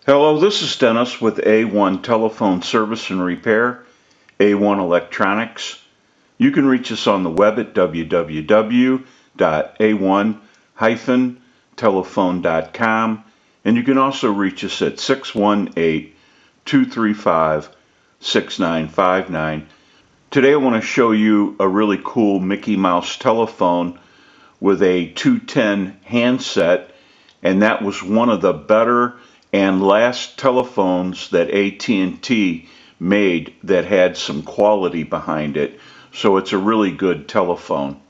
Hello, this is Dennis with A1 Telephone Service and Repair, A1 Electronics. You can reach us on the web at www.a1-telephone.com, and you can also reach us at 618-235-6959. Today I want to show you a really cool Mickey Mouse telephone with a 210 handset, and that was one of the better and last telephones that AT&T made that had some quality behind it. So it's a really good telephone.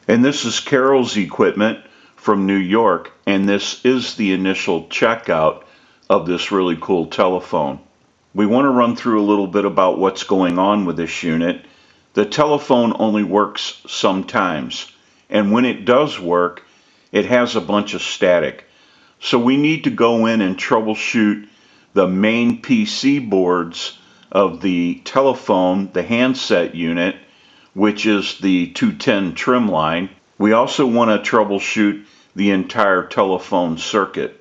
And this is Carol's equipment from New York, and this is the initial checkout of this really cool telephone. We want to run through a little bit about what's going on with this unit. The telephone only works sometimes, and when it does work, it has a bunch of static. So we need to go in and troubleshoot the main PC boards of the telephone, the handset unit, which is the 210 trim line. We also want to troubleshoot the entire telephone circuit.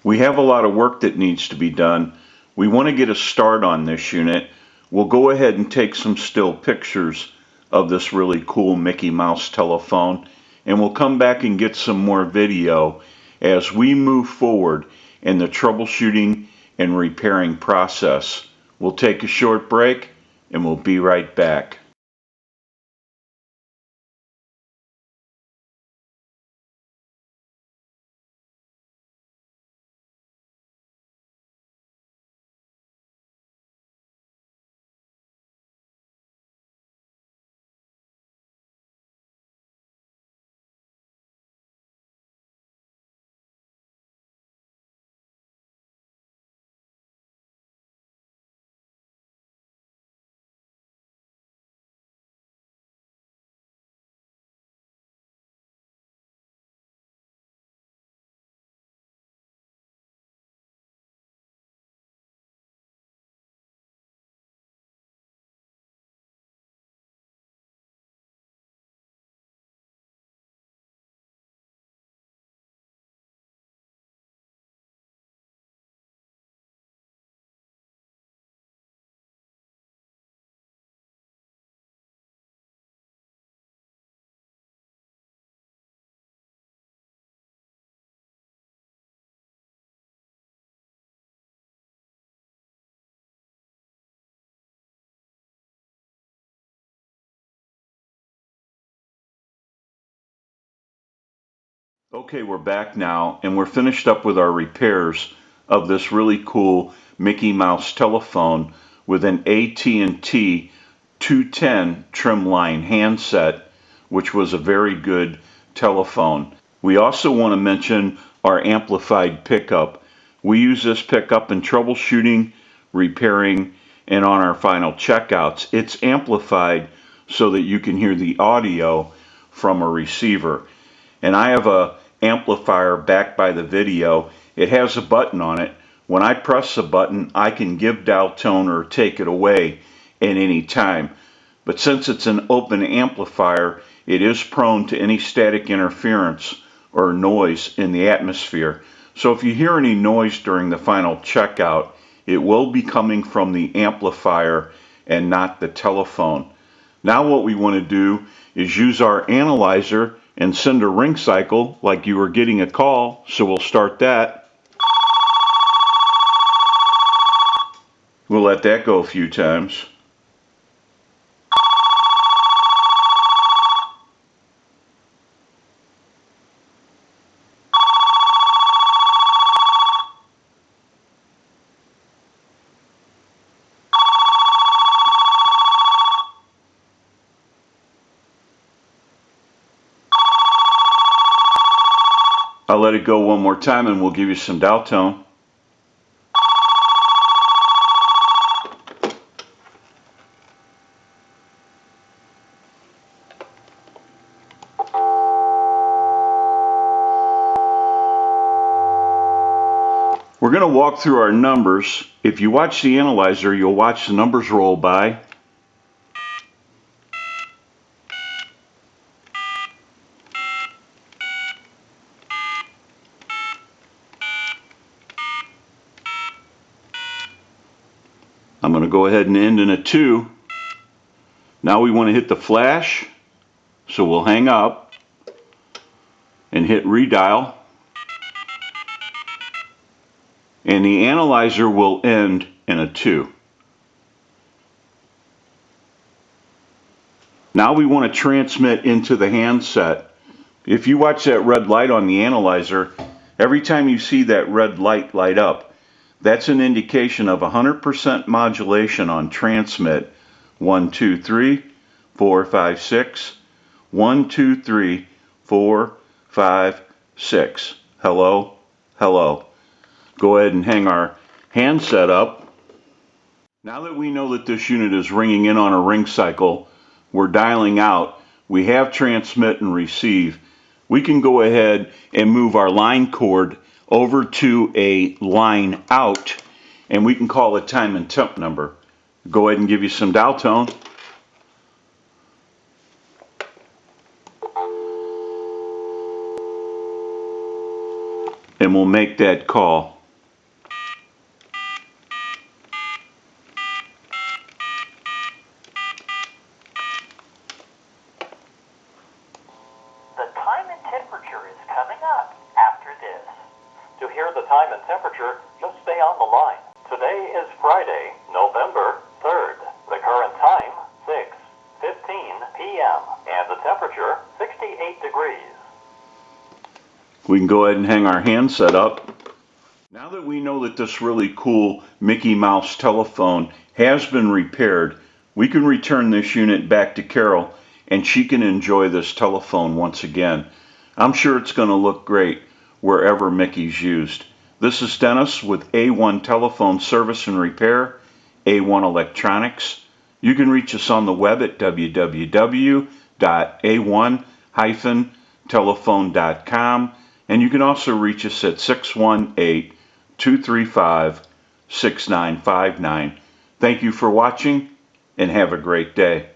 We have a lot of work that needs to be done. We want to get a start on this unit. We'll go ahead and take some still pictures of this really cool Mickey Mouse telephone, and we'll come back and get some more video as we move forward in the troubleshooting and repairing process. We'll take a short break and we'll be right back. Okay, we're back now, and we're finished up with our repairs of this really cool Mickey Mouse telephone with an AT&T 210 trim line handset, which was a very good telephone. We also want to mention our amplified pickup. We use this pickup in troubleshooting, repairing, and on our final checkouts. It's amplified so that you can hear the audio from a receiver. And I have a amplifier back by the video. It has a button on it. When I press the button, I can give dial tone or take it away at any time. But since it's an open amplifier, it is prone to any static interference or noise in the atmosphere. So if you hear any noise during the final checkout, it will be coming from the amplifier and not the telephone. Now what we want to do is use our analyzer and send a ring cycle like you were getting a call, so we'll start that. We'll let that go a few times. I'll let it go one more time and we'll give you some dial tone. We're going to walk through our numbers. If you watch the analyzer, you'll watch the numbers roll by. I'm going to go ahead and end in a 2. Now we want to hit the flash, so we'll hang up and hit redial. And the analyzer will end in a 2. Now we want to transmit into the handset. If you watch that red light on the analyzer, every time you see that red light light up, that's an indication of 100% modulation on transmit. 1, 2, 3, 4, 5, 6. 1, 2, 3, 4, 5, 6. Hello, hello. Go ahead and hang our handset up. Now that we know that this unit is ringing in on a ring cycle, we're dialing out, we have transmit and receive. We can go ahead and move our line cord over to a line out, and we can call a time and temp number. Go ahead and give you some dial tone. And we'll make that call. The time and temperature is coming up after this. To hear the time and temperature, just stay on the line. Today is Friday, November 3rd. The current time, 6:15 p.m. And the temperature, 68 degrees. We can go ahead and hang our handset up. Now that we know that this really cool Mickey Mouse telephone has been repaired, we can return this unit back to Carol and she can enjoy this telephone once again. I'm sure it's going to look great wherever Mickey's used. This is Dennis with A1 Telephone Service and Repair, A1 Electronics. You can reach us on the web at www.a1-telephone.com, and you can also reach us at 618-235-6959. Thank you for watching and have a great day.